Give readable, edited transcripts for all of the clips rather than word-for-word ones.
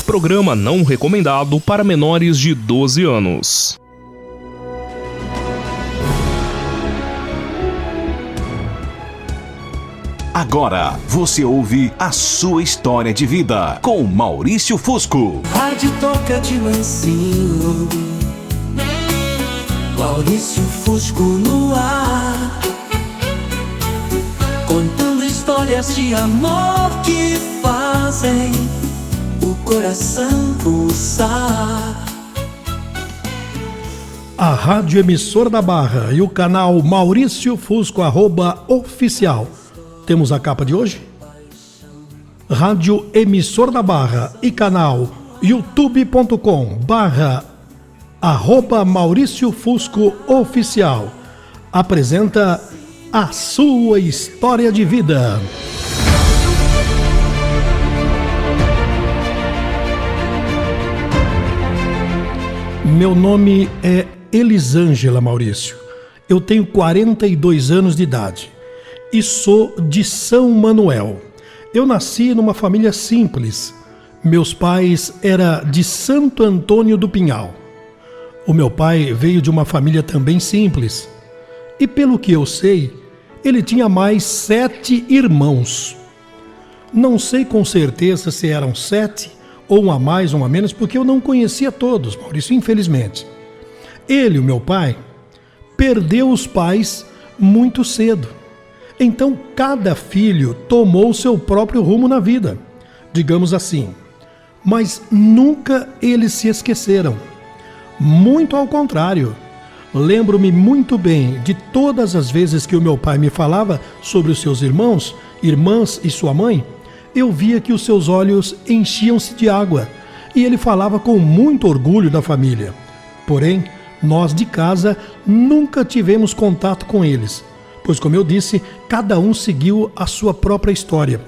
Programa não recomendado para menores de 12 anos. Agora você ouve a sua história de vida com Maurício Fusco. Rádio toca de mansinho, Maurício Fusco no ar, contando histórias de amor que fazem o coração pulsar. A Rádio Emissora da Barra e o canal Maurício Fusco @oficial. Temos a capa de hoje? Rádio Emissora da Barra e canal youtube.com/Maurício Fusco Oficial apresenta a sua história de vida. Meu nome é Elisângela Maurício. Eu tenho 42 anos de idade e sou de São Manuel. Eu nasci numa família simples. Meus pais eram de Santo Antônio do Pinhal. O meu pai veio de uma família também simples. E pelo que eu sei, ele tinha mais 7 irmãos. Não sei com certeza se eram 7 ou um a mais ou um a menos, porque eu não conhecia todos, Maurício, infelizmente. Ele, o meu pai, perdeu os pais muito cedo. Então, cada filho tomou seu próprio rumo na vida, digamos assim. Mas nunca eles se esqueceram. Muito ao contrário. Lembro-me muito bem de todas as vezes que o meu pai me falava sobre os seus irmãos, irmãs e sua mãe, eu via que os seus olhos enchiam-se de água e ele falava com muito orgulho da família. Porém, nós de casa nunca tivemos contato com eles, pois, como eu disse, cada um seguiu a sua própria história,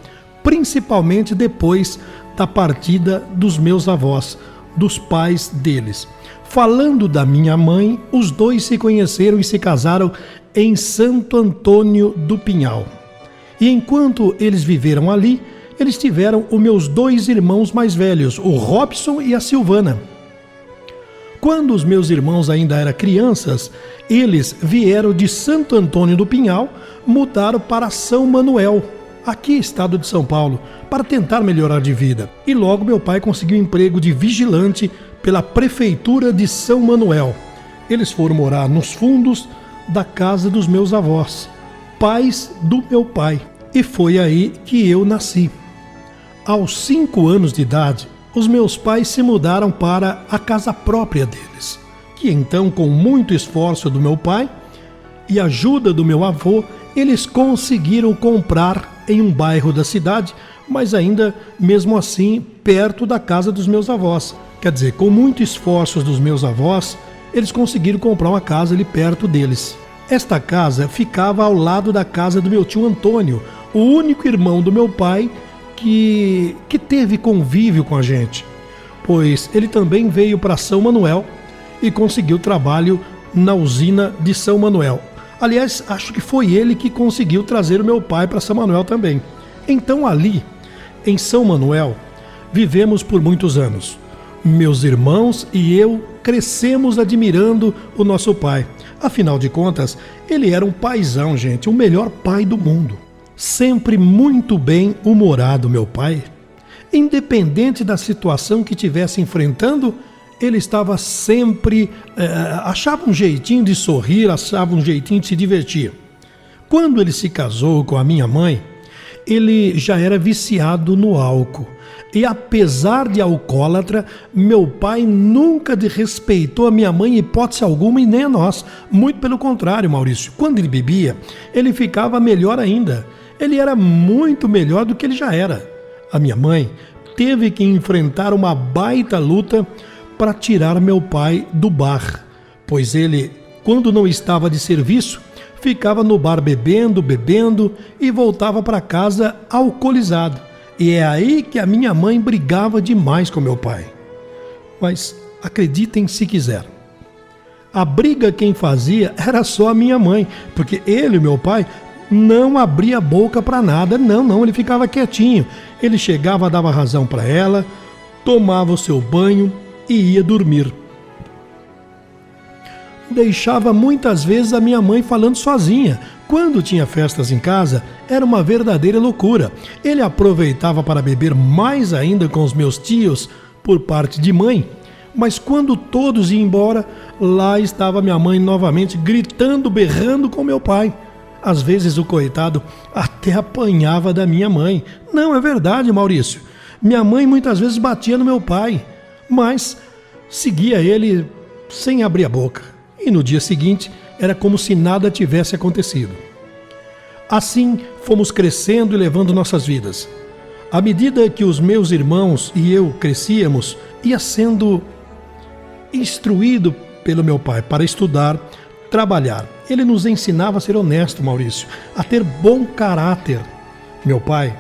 principalmente depois da partida dos meus avós, dos pais deles. Falando da minha mãe, os dois se conheceram e se casaram em Santo Antônio do Pinhal. E enquanto eles viveram ali, eles tiveram os meus 2 irmãos mais velhos, o Robson e a Silvana. Quando os meus irmãos ainda eram crianças, eles vieram de Santo Antônio do Pinhal, mudaram para São Manuel, aqui estado de São Paulo, para tentar melhorar de vida. E logo meu pai conseguiu emprego de vigilante pela prefeitura de São Manuel. Eles foram morar nos fundos da casa dos meus avós, pais do meu pai. E foi aí que eu nasci. Aos 5 anos de idade, os meus pais se mudaram para a casa própria deles, que então, com muito esforço do meu pai e ajuda do meu avô, eles conseguiram comprar em um bairro da cidade, mas ainda, mesmo assim, perto da casa dos meus avós. Quer dizer, com muito esforço dos meus avós, eles conseguiram comprar uma casa ali perto deles. Esta casa ficava ao lado da casa do meu tio Antônio, o único irmão do meu pai que teve convívio com a gente, pois ele também veio para São Manuel e conseguiu trabalho na usina de São Manuel. Aliás, acho que foi ele que conseguiu trazer o meu pai para São Manuel também. Então ali, em São Manuel, vivemos por muitos anos. Meus irmãos e eu crescemos admirando o nosso pai. Afinal de contas, ele era um paizão, gente, o melhor pai do mundo. Sempre muito bem humorado, meu pai. Independente da situação que estivesse enfrentando, ele estava sempre, achava um jeitinho de sorrir, achava um jeitinho de se divertir. Quando ele se casou com a minha mãe, ele já era viciado no álcool. E apesar de alcoólatra, meu pai nunca desrespeitou a minha mãe em hipótese alguma e nem a nós. Muito pelo contrário, Maurício. Quando ele bebia, ele ficava melhor ainda. Ele era muito melhor do que ele já era. A minha mãe teve que enfrentar uma baita luta para tirar meu pai do bar, pois ele, quando não estava de serviço, ficava no bar bebendo e voltava para casa alcoolizado. E é aí que a minha mãe brigava demais com meu pai. Mas acreditem se quiser, a briga quem fazia era só a minha mãe, porque ele, meu pai, não abria a boca para nada, não, ele ficava quietinho. Ele chegava, dava razão para ela, tomava o seu banho e ia dormir. Deixava muitas vezes a minha mãe falando sozinha. Quando tinha festas em casa, era uma verdadeira loucura. Ele aproveitava para beber mais ainda com os meus tios, por parte de mãe. Mas quando todos iam embora, lá estava minha mãe novamente gritando, berrando com meu pai. Às vezes o coitado até apanhava da minha mãe. Não, é verdade, Maurício. Minha mãe muitas vezes batia no meu pai, mas seguia ele sem abrir a boca. E no dia seguinte, era como se nada tivesse acontecido. Assim, fomos crescendo e levando nossas vidas. À medida que os meus irmãos e eu crescíamos, ia sendo instruído pelo meu pai para estudar, trabalhar. Ele nos ensinava a ser honesto, Maurício, a ter bom caráter. Meu pai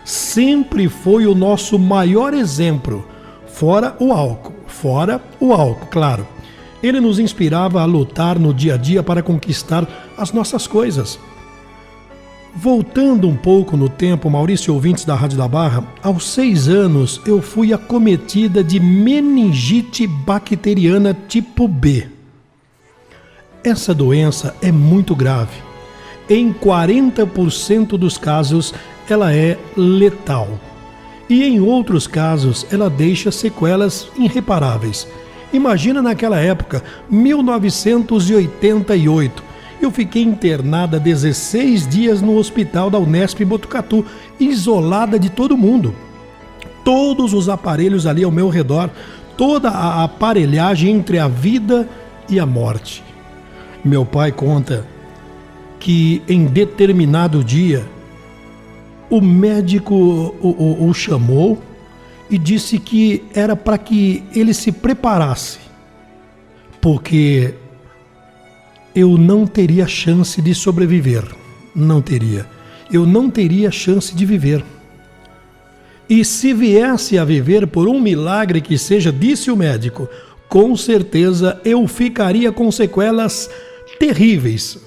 sempre foi o nosso maior exemplo, fora o álcool, claro. Ele nos inspirava a lutar no dia a dia para conquistar as nossas coisas. Voltando um pouco no tempo, Maurício e ouvintes da Rádio da Barra, aos 6 anos eu fui acometida de meningite bacteriana tipo B. Essa doença é muito grave. Em 40% dos casos, ela é letal. E em outros casos, ela deixa sequelas irreparáveis. Imagina naquela época, 1988, eu fiquei internada 16 dias no hospital da Unesp em Botucatu, isolada de todo mundo. Todos os aparelhos ali ao meu redor, toda a aparelhagem entre a vida e a morte. Meu pai conta que em determinado dia, o médico o chamou e disse que era para que ele se preparasse, porque eu não teria chance de sobreviver. Não teria. Eu não teria chance de viver. E se viesse a viver por um milagre que seja, disse o médico, com certeza eu ficaria com sequelas terríveis,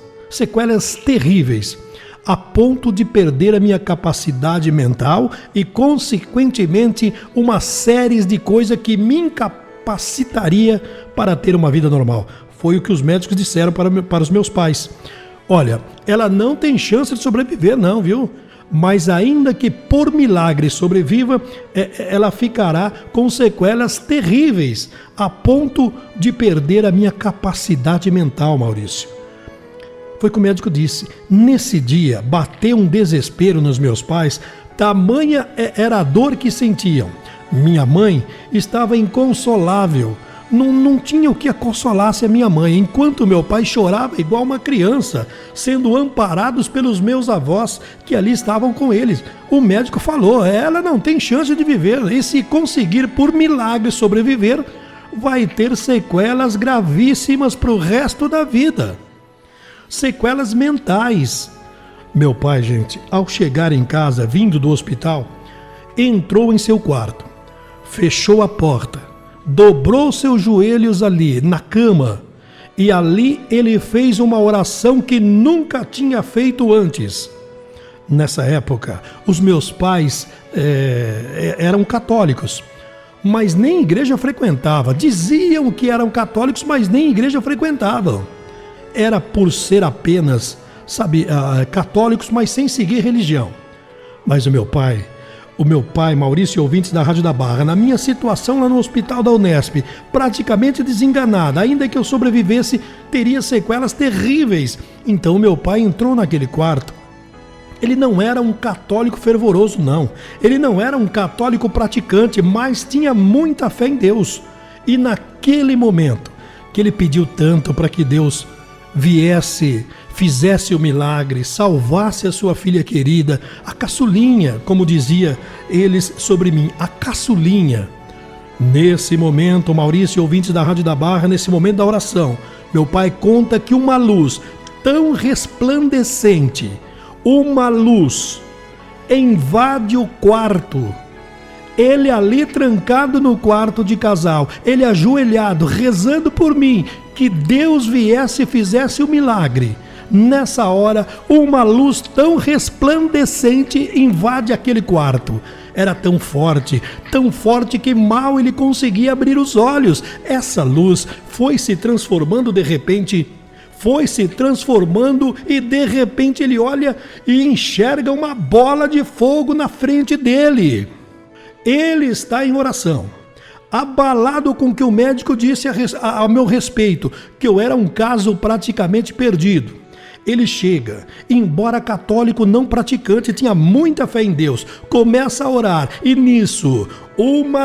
a ponto de perder a minha capacidade mental e, consequentemente, uma série de coisas que me incapacitaria para ter uma vida normal. Foi o que os médicos disseram para os meus pais. Olha, ela não tem chance de sobreviver não, viu? Mas ainda que por milagre sobreviva, ela ficará com sequelas terríveis, a ponto de perder a minha capacidade mental, Maurício. Foi o que o médico disse. Nesse dia, bateu um desespero nos meus pais, tamanha era a dor que sentiam. Minha mãe estava inconsolável. Não tinha o que a consolasse a minha mãe, enquanto meu pai chorava igual uma criança, sendo amparados pelos meus avós que ali estavam com eles. O médico falou, ela não tem chance de viver, e se conseguir por milagre sobreviver, vai ter sequelas gravíssimas para o resto da vida. Sequelas mentais. Meu pai, gente, ao chegar em casa, vindo do hospital, entrou em seu quarto, fechou a porta, dobrou seus joelhos ali, na cama, e ali ele fez uma oração que nunca tinha feito antes. Nessa época, os meus pais eram católicos, mas nem igreja frequentavam. Diziam que eram católicos, mas nem igreja frequentavam. Era por ser apenas, católicos, mas sem seguir religião. Mas o meu pai, Maurício e ouvintes da Rádio da Barra, na minha situação lá no hospital da Unesp, praticamente desenganada, ainda que eu sobrevivesse, teria sequelas terríveis. Então meu pai entrou naquele quarto. Ele não era um católico fervoroso, não. Ele não era um católico praticante, mas tinha muita fé em Deus. E naquele momento que ele pediu tanto para que Deus viesse, fizesse o milagre, salvasse a sua filha querida, a caçulinha, como dizia eles sobre mim, a caçulinha. Nesse momento, Maurício e ouvintes da Rádio da Barra, nesse momento da oração, meu pai conta que uma luz tão resplandecente, uma luz invade o quarto. Ele ali trancado no quarto de casal, ele ajoelhado, rezando por mim, que Deus viesse e fizesse o milagre. Nessa hora, uma luz tão resplandecente invade aquele quarto. era tão forte que mal ele conseguia abrir os olhos. Essa luz foi se transformando de repente, e de repente ele olha e enxerga uma bola de fogo na frente dele. Ele está em oração, abalado com o que o médico disse a meu respeito, que eu era um caso praticamente perdido. Ele chega, embora católico não praticante, tinha muita fé em Deus, começa a orar e nisso, uma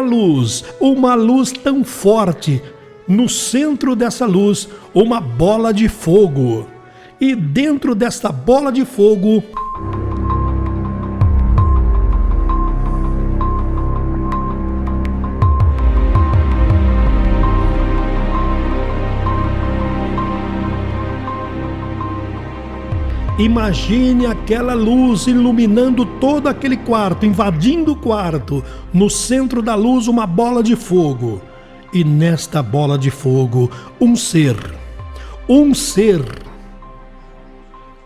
luz tão forte, no centro dessa luz, uma bola de fogo. E dentro desta bola de fogo, imagine aquela luz iluminando todo aquele quarto, invadindo o quarto. No centro da luz, uma bola de fogo. E nesta bola de fogo,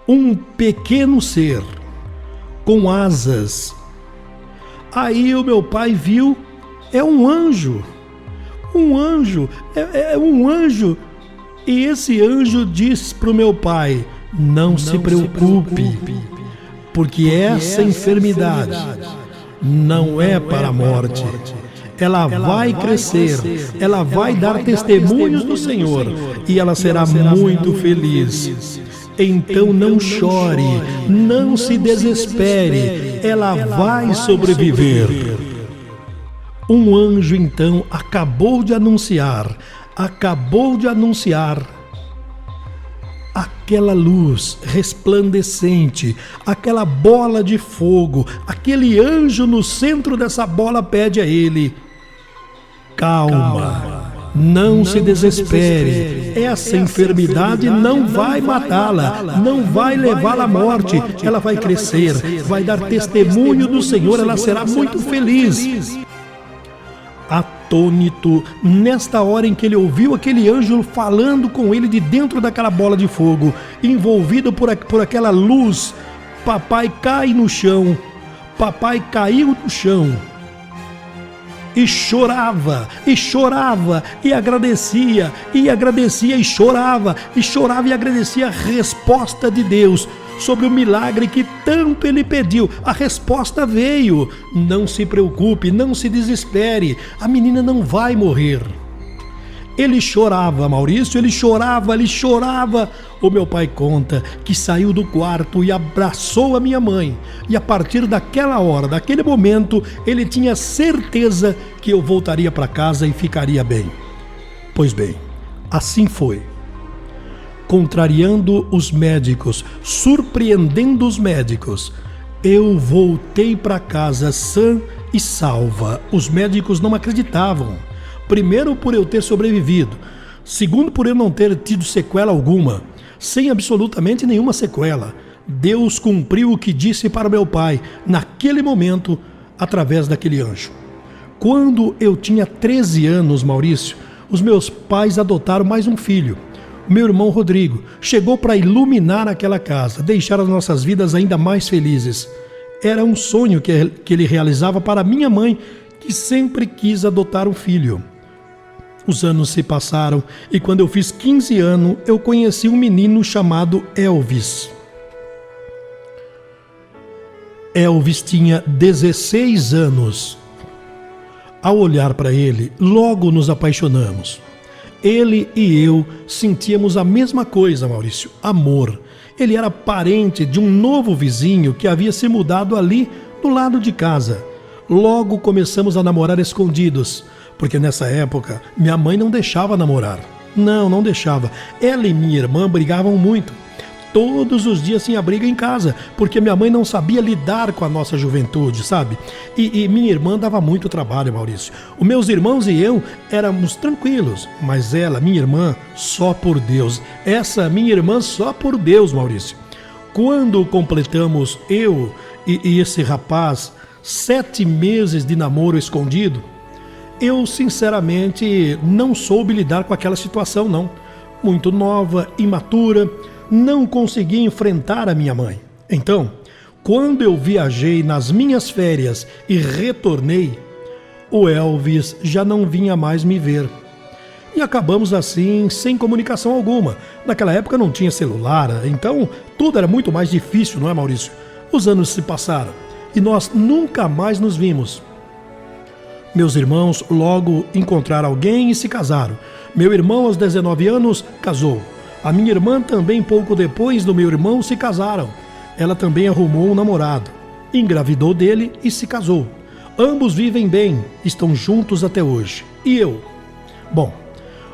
um pequeno ser, com asas. Aí o meu pai viu, é um anjo. É um anjo. E esse anjo diz para o meu pai: não se preocupe, porque essa enfermidade não é para a morte. Ela vai crescer, ela vai dar testemunhos do Senhor e ela será muito feliz. Então não chore, não se desespere, ela vai sobreviver. Um anjo então acabou de anunciar aquela luz resplandecente, aquela bola de fogo. Aquele anjo no centro dessa bola pede a ele: calma, não se desespere, essa enfermidade não vai matá-la, não vai levá-la à morte, ela vai crescer, vai dar testemunho do Senhor, ela será muito feliz. Atônito, nesta hora em que ele ouviu aquele anjo falando com ele de dentro daquela bola de fogo, envolvido por aquela luz, papai cai no chão, papai caiu no chão e chorava, e agradecia, e chorava e agradecia a resposta de Deus sobre o milagre que tanto ele pediu. A resposta veio: não se preocupe, não se desespere, a menina não vai morrer. Ele chorava, Maurício, ele chorava. O meu pai conta que saiu do quarto e abraçou a minha mãe. E a partir daquela hora, daquele momento, ele tinha certeza que eu voltaria para casa e ficaria bem. Pois bem, assim foi. Contrariando os médicos, surpreendendo os médicos, eu voltei para casa sã e salva. Os médicos não acreditavam. Primeiro, por eu ter sobrevivido. Segundo, por eu não ter tido sequela alguma. Sem absolutamente nenhuma sequela. Deus cumpriu o que disse para meu pai, naquele momento, através daquele anjo. Quando eu tinha 13 anos, Maurício, os meus pais adotaram mais um filho. Meu irmão Rodrigo chegou para iluminar aquela casa, deixar as nossas vidas ainda mais felizes. Era um sonho que ele realizava para minha mãe, que sempre quis adotar um filho. Os anos se passaram e quando eu fiz 15 anos, eu conheci um menino chamado Elvis. Elvis tinha 16 anos. Ao olhar para ele, logo nos apaixonamos. Ele e eu sentíamos a mesma coisa, Maurício, amor. Ele era parente de um novo vizinho que havia se mudado ali do lado de casa. Logo começamos a namorar escondidos, porque nessa época minha mãe não deixava namorar. Não deixava. Ela e minha irmã brigavam muito. Todos os dias tinha briga em casa, porque minha mãe não sabia lidar com a nossa juventude, sabe? E minha irmã dava muito trabalho, Maurício. Os meus irmãos e eu éramos tranquilos, mas ela, minha irmã, só por Deus. Essa minha irmã só por Deus, Maurício. Quando completamos, eu e esse rapaz, 7 meses de namoro escondido, eu sinceramente não soube lidar com aquela situação, não. Muito nova, imatura, não consegui enfrentar a minha mãe. Então, quando eu viajei nas minhas férias e retornei, o Elvis já não vinha mais me ver. E acabamos assim, sem comunicação alguma. Naquela época não tinha celular, então tudo era muito mais difícil, não é, Maurício? Os anos se passaram e nós nunca mais nos vimos. Meus irmãos logo encontraram alguém e se casaram. Meu irmão, aos 19 anos, casou. A minha irmã também, pouco depois do meu irmão, se casaram. Ela também arrumou um namorado, engravidou dele e se casou. Ambos vivem bem, estão juntos até hoje. E eu? Bom,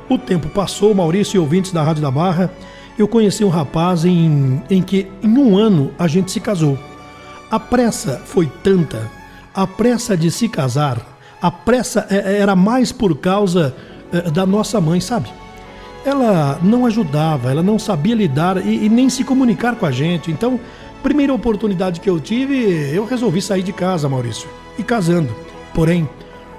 o tempo passou, Maurício e ouvintes da Rádio da Barra. Eu conheci um rapaz em que em um ano a gente se casou. A pressa foi tanta, a pressa de se casar, a pressa era mais por causa da nossa mãe, sabe? Ela não ajudava, ela não sabia lidar e nem se comunicar com a gente. Então, primeira oportunidade que eu tive, eu resolvi sair de casa, Maurício, e casando. Porém,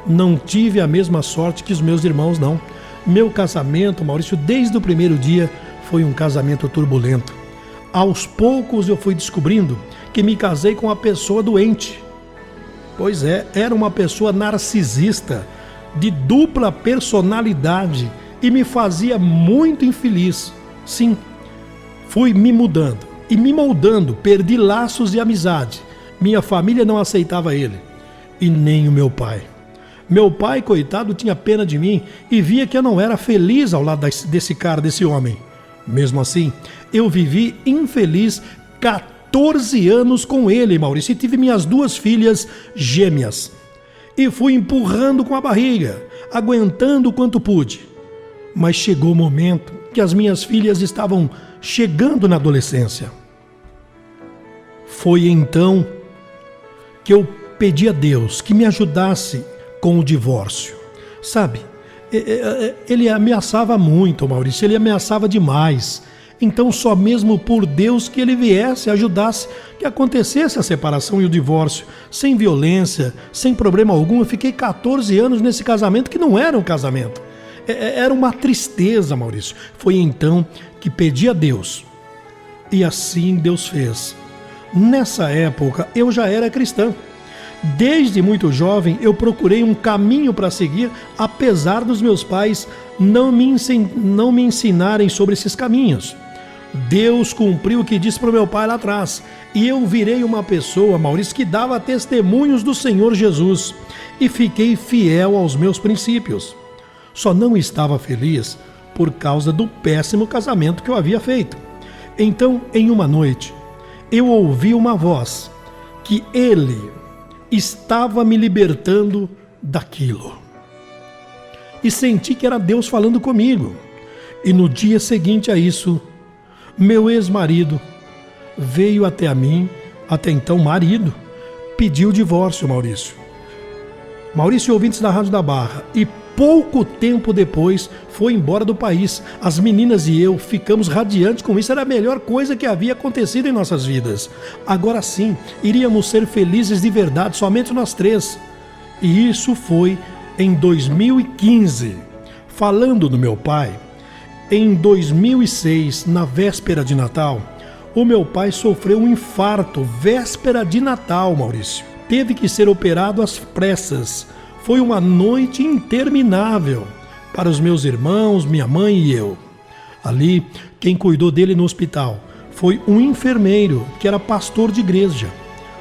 não tive a mesma sorte que os meus irmãos, não. Meu casamento, Maurício, desde o primeiro dia, foi um casamento turbulento. Aos poucos eu fui descobrindo que me casei com uma pessoa doente. Pois é, era uma pessoa narcisista, de dupla personalidade e me fazia muito infeliz. Sim, fui me mudando e me moldando, perdi laços de amizade. Minha família não aceitava ele e nem o meu pai. Meu pai, coitado, tinha pena de mim e via que eu não era feliz ao lado desse cara, desse homem. Mesmo assim, eu vivi infeliz 14 anos com ele, Maurício, e tive minhas 2 filhas gêmeas. E fui empurrando com a barriga, aguentando o quanto pude. Mas chegou o momento que as minhas filhas estavam chegando na adolescência. Foi então que eu pedi a Deus que me ajudasse com o divórcio. Sabe, ele ameaçava muito, Maurício, ele ameaçava demais. Então só mesmo por Deus que ele viesse, ajudasse, que acontecesse a separação e o divórcio, sem violência, sem problema algum. Eu fiquei 14 anos nesse casamento que não era um casamento. Era uma tristeza, Maurício. Foi então que pedi a Deus. E assim Deus fez. Nessa época eu já era cristão. Desde muito jovem eu procurei um caminho para seguir, apesar dos meus pais não me ensinarem sobre esses caminhos. Deus cumpriu o que disse para o meu pai lá atrás. E eu virei uma pessoa, Maurício, que dava testemunhos do Senhor Jesus. E fiquei fiel aos meus princípios. Só não estava feliz por causa do péssimo casamento que eu havia feito. Então, em uma noite, eu ouvi uma voz que ele estava me libertando daquilo. E senti que era Deus falando comigo. E no dia seguinte a isso, meu ex-marido veio até mim, até então marido, pediu o divórcio, Maurício. Maurício e ouvintes da Rádio da Barra, e pouco tempo depois foi embora do país. As meninas e eu ficamos radiantes com isso, era a melhor coisa que havia acontecido em nossas vidas. Agora sim, iríamos ser felizes de verdade, somente nós 3. E isso foi em 2015. Falando do meu pai, em 2006, na véspera de Natal, o meu pai sofreu um infarto, véspera de Natal, Maurício. Teve que ser operado às pressas. Foi uma noite interminável para os meus irmãos, minha mãe e eu. Ali, quem cuidou dele no hospital foi um enfermeiro que era pastor de igreja.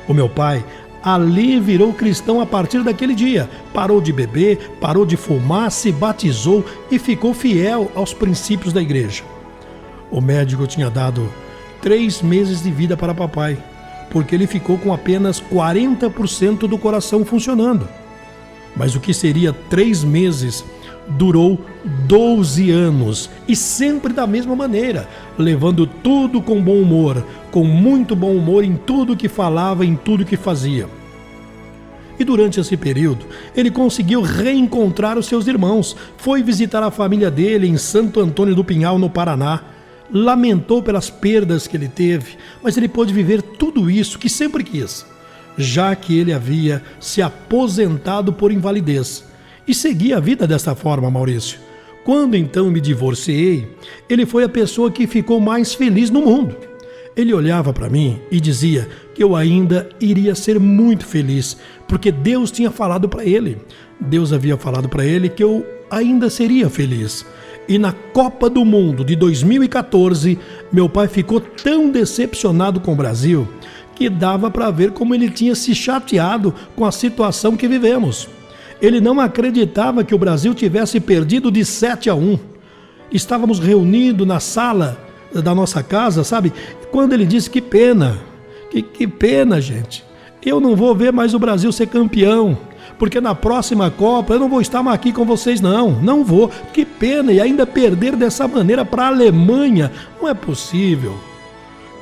O meu pai ali virou cristão a partir daquele dia. Parou de beber, parou de fumar, se batizou e ficou fiel aos princípios da igreja. O médico tinha dado 3 meses de vida para papai, porque ele ficou com apenas 40% do coração funcionando. Mas o que seria 3 meses durou 12 anos e sempre da mesma maneira, levando tudo com bom humor, com muito bom humor em tudo que falava, em tudo que fazia. E durante esse período, ele conseguiu reencontrar os seus irmãos, foi visitar a família dele em Santo Antônio do Pinhal, no Paraná, lamentou pelas perdas que ele teve, mas ele pôde viver tudo isso que sempre quis, já que ele havia se aposentado por invalidez. E seguia a vida desta forma, Maurício. Quando então me divorciei, ele foi a pessoa que ficou mais feliz no mundo. Ele olhava para mim e dizia que eu ainda iria ser muito feliz, porque Deus tinha falado para ele. Deus havia falado para ele que eu ainda seria feliz. E na Copa do Mundo de 2014, meu pai ficou tão decepcionado com o Brasil que dava para ver como ele tinha se chateado com a situação que vivemos. Ele não acreditava que o Brasil tivesse perdido de 7-1. Estávamos reunidos na sala da nossa casa, sabe? Quando ele disse que pena, que pena, gente. Eu não vou ver mais o Brasil ser campeão, porque na próxima Copa eu não vou estar mais aqui com vocês, não vou. Que pena, e ainda perder dessa maneira para a Alemanha, não é possível.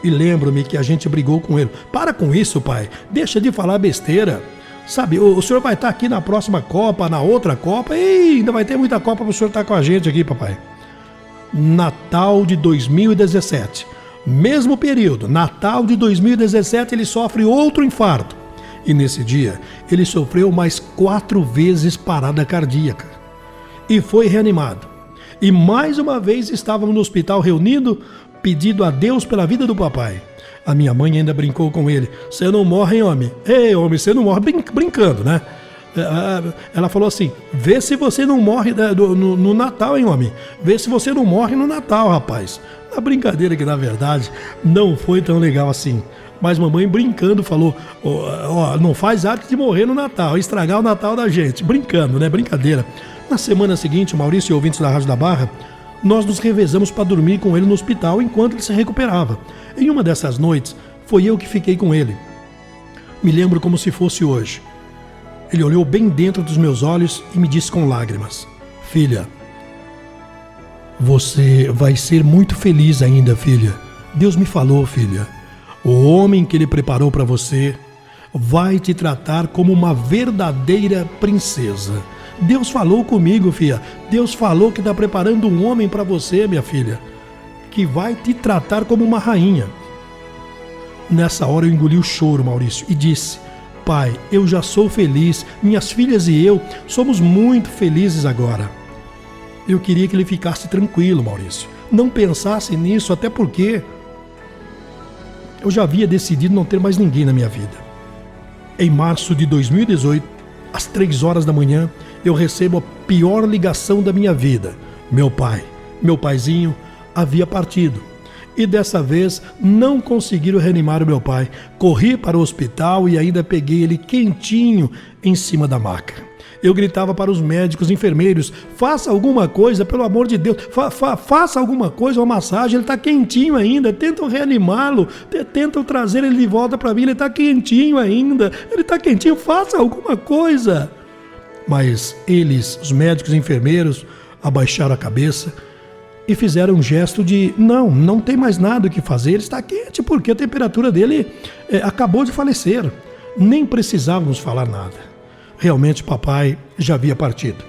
E lembro-me que a gente brigou com ele. Para com isso, pai, deixa de falar besteira. Sabe, o senhor vai estar aqui na próxima Copa, na outra Copa, e ainda vai ter muita Copa para o senhor estar com a gente aqui, papai. Natal de 2017, mesmo período, Natal de 2017, ele sofre outro infarto. E nesse dia, ele sofreu mais 4 vezes parada cardíaca. E foi reanimado. E mais uma vez estávamos no hospital reunidos, pedindo a Deus pela vida do papai. A minha mãe ainda brincou com ele. Você não morre, hein, homem? Ei, homem, você não morre, brincando, né? Ela falou assim, vê se você não morre no Natal, hein, homem? Vê se você não morre no Natal, rapaz. A brincadeira que, na verdade, não foi tão legal assim. Mas mamãe brincando falou, não faz arte de morrer no Natal, estragar o Natal da gente. Brincando, né? Brincadeira. Na semana seguinte, Maurício e ouvintes da Rádio da Barra, nós nos revezamos para dormir com ele no hospital enquanto ele se recuperava. Em uma dessas noites, foi eu que fiquei com ele. Me lembro como se fosse hoje. Ele olhou bem dentro dos meus olhos e me disse com lágrimas, filha, você vai ser muito feliz ainda, filha. Deus me falou, filha, o homem que ele preparou para você vai te tratar como uma verdadeira princesa. Deus falou comigo, filha. Deus falou que está preparando um homem para você, minha filha, que vai te tratar como uma rainha. Nessa hora eu engoli o choro, Maurício, e disse, pai, eu já sou feliz, minhas filhas e eu somos muito felizes agora. Eu queria que ele ficasse tranquilo, Maurício. Não pensasse nisso, até porque eu já havia decidido não ter mais ninguém na minha vida. Em março de 2018, às 3 horas da manhã, eu recebo a pior ligação da minha vida. Meu paizinho, havia partido. E dessa vez não conseguiram reanimar o meu pai. Corri para o hospital e ainda peguei ele quentinho em cima da maca. Eu gritava para os médicos, enfermeiros, faça alguma coisa, pelo amor de Deus, faça alguma coisa, uma massagem, ele está quentinho ainda, tentam reanimá-lo, tentam trazer ele de volta para mim, ele está quentinho ainda, ele está quentinho, faça alguma coisa. Mas eles, os médicos e enfermeiros, abaixaram a cabeça e fizeram um gesto de, não tem mais nada o que fazer, ele está quente porque a temperatura dele acabou de falecer. Nem precisávamos falar nada. Realmente papai já havia partido.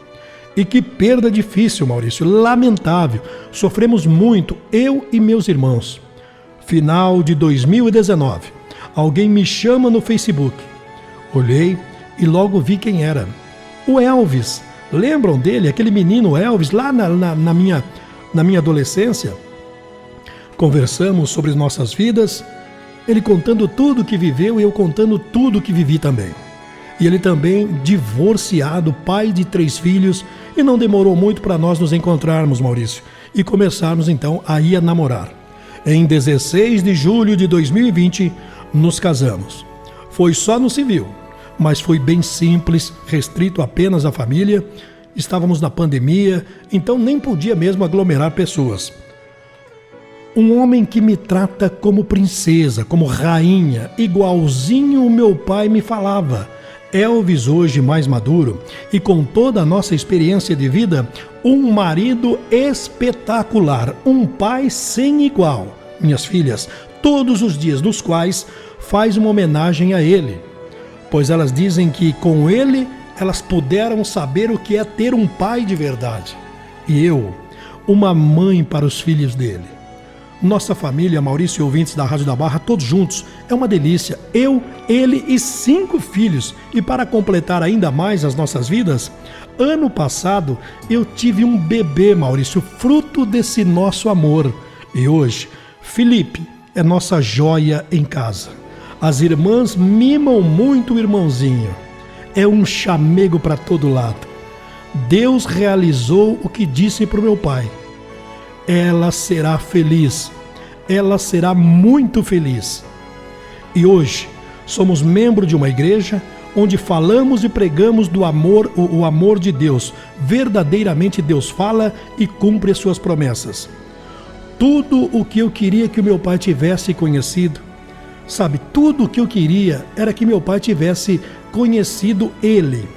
E que perda difícil, Maurício, lamentável. Sofremos muito, eu e meus irmãos. Final de 2019, alguém me chama no Facebook. Olhei e logo vi quem era. O Elvis. Lembram dele? Aquele menino Elvis, lá na minha adolescência? Conversamos sobre nossas vidas, ele contando tudo que viveu e eu contando tudo que vivi também. E ele também divorciado, pai de 3 filhos, e não demorou muito para nós nos encontrarmos, Maurício, e começarmos então a ir a namorar. Em 16 de julho de 2020, nos casamos. Foi só no civil, mas foi bem simples, restrito apenas à família. Estávamos na pandemia, então nem podia mesmo aglomerar pessoas. Um homem que me trata como princesa, como rainha, igualzinho o meu pai me falava. Elvis, hoje mais maduro e com toda a nossa experiência de vida, um marido espetacular, um pai sem igual. Minhas filhas, todos os dias dos quais faz uma homenagem a ele, pois elas dizem que com ele elas puderam saber o que é ter um pai de verdade. E eu, uma mãe para os filhos dele. Nossa família, Maurício e ouvintes da Rádio da Barra, todos juntos, é uma delícia. Eu, ele e 5 filhos. E para completar ainda mais as nossas vidas, ano passado eu tive um bebê, Maurício, fruto desse nosso amor. E hoje, Felipe, é nossa joia em casa. As irmãs mimam muito o irmãozinho. É um chamego para todo lado. Deus realizou o que disse para o meu pai. Ela será feliz. Ela será muito feliz. E hoje somos membros de uma igreja onde falamos e pregamos do amor, o amor de Deus. Verdadeiramente Deus fala e cumpre as suas promessas. Tudo o que eu queria que o meu pai tivesse conhecido, sabe, tudo o que eu queria era que meu pai tivesse conhecido ele.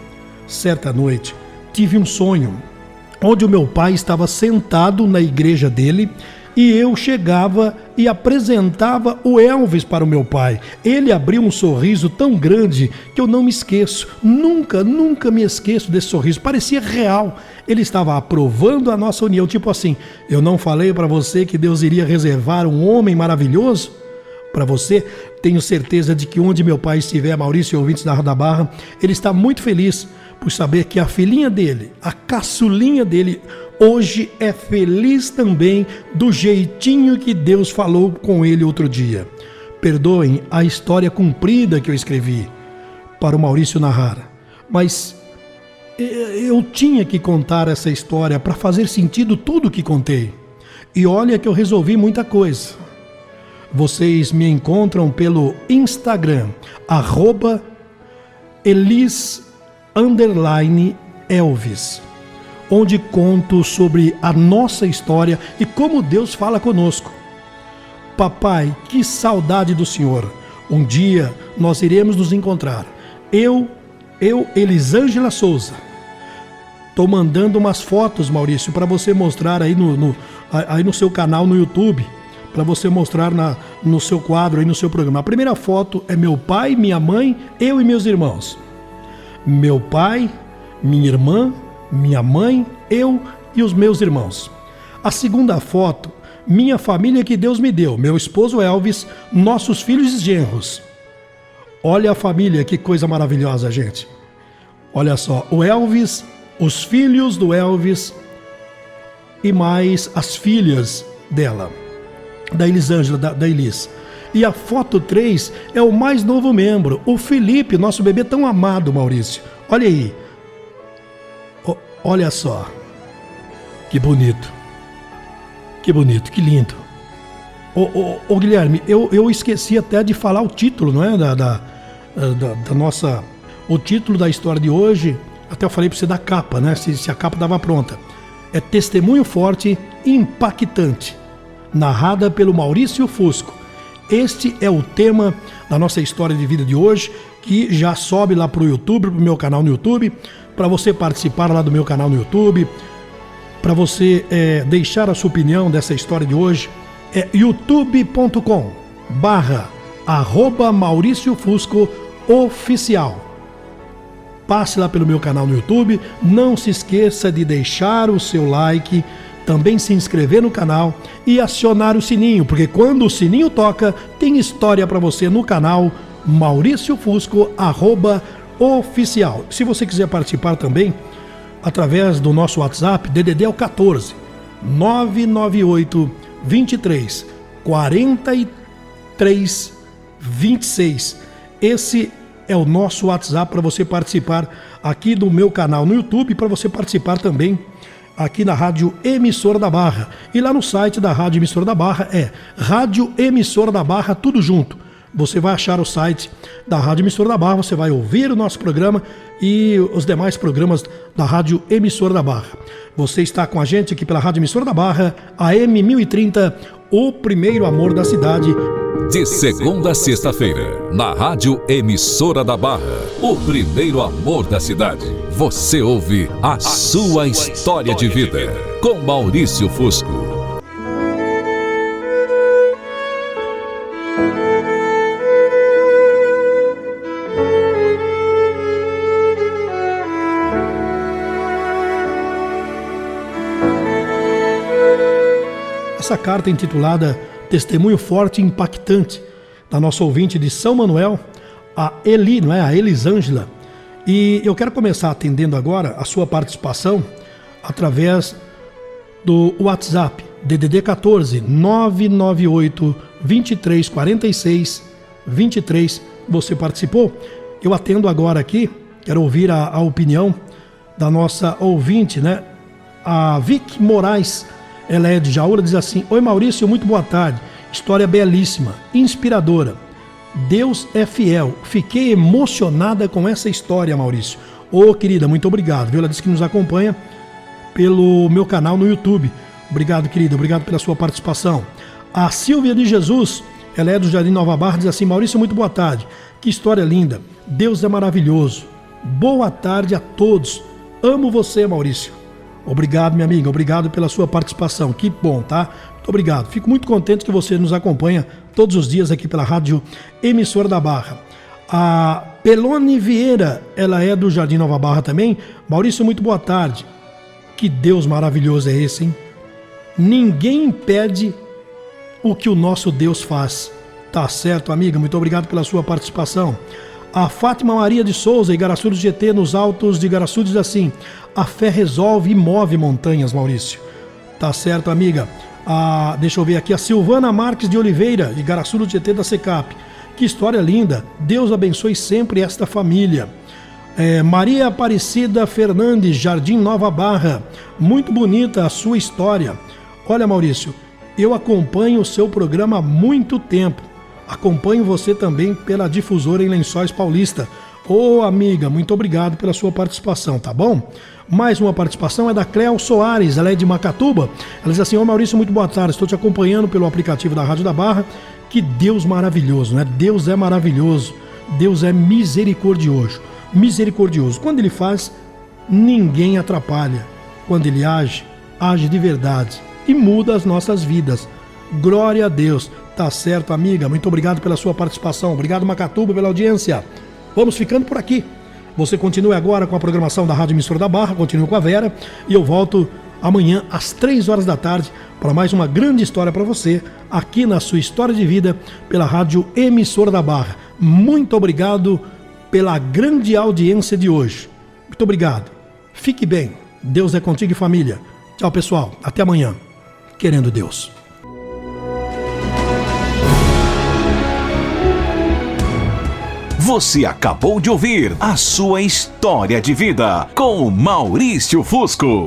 Certa noite, tive um sonho, onde o meu pai estava sentado na igreja dele, e eu chegava e apresentava o Elvis para o meu pai. Ele abriu um sorriso tão grande que eu não me esqueço. Nunca me esqueço desse sorriso. Parecia real. Ele estava aprovando a nossa união. Tipo assim, eu não falei para você que Deus iria reservar um homem maravilhoso para você? Tenho certeza de que onde meu pai estiver, Maurício e ouvintes da Rádio Barra, ele está muito feliz por saber que a filhinha dele, a caçulinha dele, hoje é feliz também do jeitinho que Deus falou com ele outro dia. Perdoem a história comprida que eu escrevi para o Maurício narrar, mas eu tinha que contar essa história para fazer sentido tudo que contei. E olha que eu resolvi muita coisa. Vocês me encontram pelo Instagram, @Elis_Elvis, onde conto sobre a nossa história e como Deus fala conosco. Papai, que saudade do Senhor. Um dia nós iremos nos encontrar. Eu, Elisângela Souza. Estou mandando umas fotos, Maurício, para você mostrar aí no seu canal no YouTube, para você mostrar no seu quadro, aí no seu programa. A primeira foto é meu pai, minha mãe, eu e meus irmãos. Meu pai, minha irmã, minha mãe, eu e os meus irmãos. A segunda foto, minha família que Deus me deu, meu esposo Elvis, nossos filhos e genros. Olha a família, que coisa maravilhosa, gente. Olha só, o Elvis, os filhos do Elvis e mais as filhas dela, da Elisângela, da Elis. E a foto 3 é o mais novo membro, o Felipe, nosso bebê tão amado, Maurício. Olha aí. Olha só. Que bonito. Que bonito, que lindo. Ô Guilherme, eu esqueci até de falar o título, não é? Da nossa... O título da história de hoje, até eu falei para você da capa, né? Se a capa estava pronta. É Testemunho Forte e Impactante, narrada pelo Maurício Fusco. Este é o tema da nossa história de vida de hoje, que já sobe lá para o YouTube, para o meu canal no YouTube, para você participar lá do meu canal no YouTube, para você deixar a sua opinião dessa história de hoje. É youtube.com/Maurício Fusco Oficial. Passe lá pelo meu canal no YouTube, não se esqueça de deixar o seu like, também se inscrever no canal e acionar o sininho, porque quando o sininho toca, tem história para você no canal Maurício Fusco @oficial. Se você quiser participar também, através do nosso WhatsApp, DDD é o 14 998 23 43 26. Esse é o nosso WhatsApp para você participar aqui do meu canal no YouTube, para você participar também aqui na Rádio Emissora da Barra. E lá no site da Rádio Emissora da Barra é Rádio Emissora da Barra, tudo junto. Você vai achar o site da Rádio Emissora da Barra, você vai ouvir o nosso programa e os demais programas da Rádio Emissora da Barra. Você está com a gente aqui pela Rádio Emissora da Barra, AM 1030, o primeiro amor da cidade. De segunda a sexta-feira, na Rádio Emissora da Barra, o primeiro amor da cidade. Você ouve a sua história de vida, com Maurício Fusco. Essa carta intitulada Testemunho Forte e Impactante, da nossa ouvinte de São Manuel, a Eli, não é? A Elisângela. E eu quero começar atendendo agora a sua participação através do WhatsApp, DDD 14 998 2346 23. Você participou? Eu atendo agora aqui, quero ouvir a opinião da nossa ouvinte, né? A Vic Moraes, ela é de Jaúra, diz assim: oi Maurício, muito boa tarde, história belíssima, inspiradora, Deus é fiel, fiquei emocionada com essa história, Maurício. Ô querida, muito obrigado, viu? Ela disse que nos acompanha pelo meu canal no YouTube. Obrigado, querida, obrigado pela sua participação. A Silvia de Jesus, ela é do Jardim Nova Barra, diz assim: Maurício, muito boa tarde, que história linda, Deus é maravilhoso, boa tarde a todos, amo você, Maurício. Obrigado, minha amiga, obrigado pela sua participação, que bom, tá? Muito obrigado, fico muito contente que você nos acompanha todos os dias aqui pela Rádio Emissora da Barra. A Pelone Vieira, ela é do Jardim Nova Barra também. Maurício, muito boa tarde, que Deus maravilhoso é esse, hein? Ninguém impede o que o nosso Deus faz. Tá certo, amiga, muito obrigado pela sua participação. A Fátima Maria de Souza, Igaraçu do GT, nos altos de Igaraçu, diz assim: a fé resolve e move montanhas, Maurício. Tá certo, amiga. Deixa eu ver aqui, a Silvana Marques de Oliveira, Igaraçu do GT da Secap. Que história linda, Deus abençoe sempre esta família. Maria Aparecida Fernandes, Jardim Nova Barra, muito bonita a sua história. Olha, Maurício, eu acompanho o seu programa há muito tempo. Acompanho você também pela difusora em Lençóis Paulista. Ô amiga, muito obrigado pela sua participação, tá bom? Mais uma participação é da Cleo Soares, ela é de Macatuba. Ela diz assim: ô Maurício, muito boa tarde, estou te acompanhando pelo aplicativo da Rádio da Barra. Que Deus maravilhoso, né? Deus é maravilhoso, Deus é misericordioso. Misericordioso. Quando Ele faz, ninguém atrapalha. Quando Ele age, age de verdade e muda as nossas vidas. Glória a Deus. Tá certo, amiga. Muito obrigado pela sua participação. Obrigado, Macatuba, pela audiência. Vamos ficando por aqui. Você continue agora com a programação da Rádio Emissora da Barra, continue com a Vera, e eu volto amanhã às 3 horas da tarde para mais uma grande história para você, aqui na sua História de Vida, pela Rádio Emissora da Barra. Muito obrigado pela grande audiência de hoje. Muito obrigado. Fique bem. Deus é contigo e família. Tchau, pessoal. Até amanhã. Querendo Deus. Você acabou de ouvir a sua História de Vida com Maurício Fusco.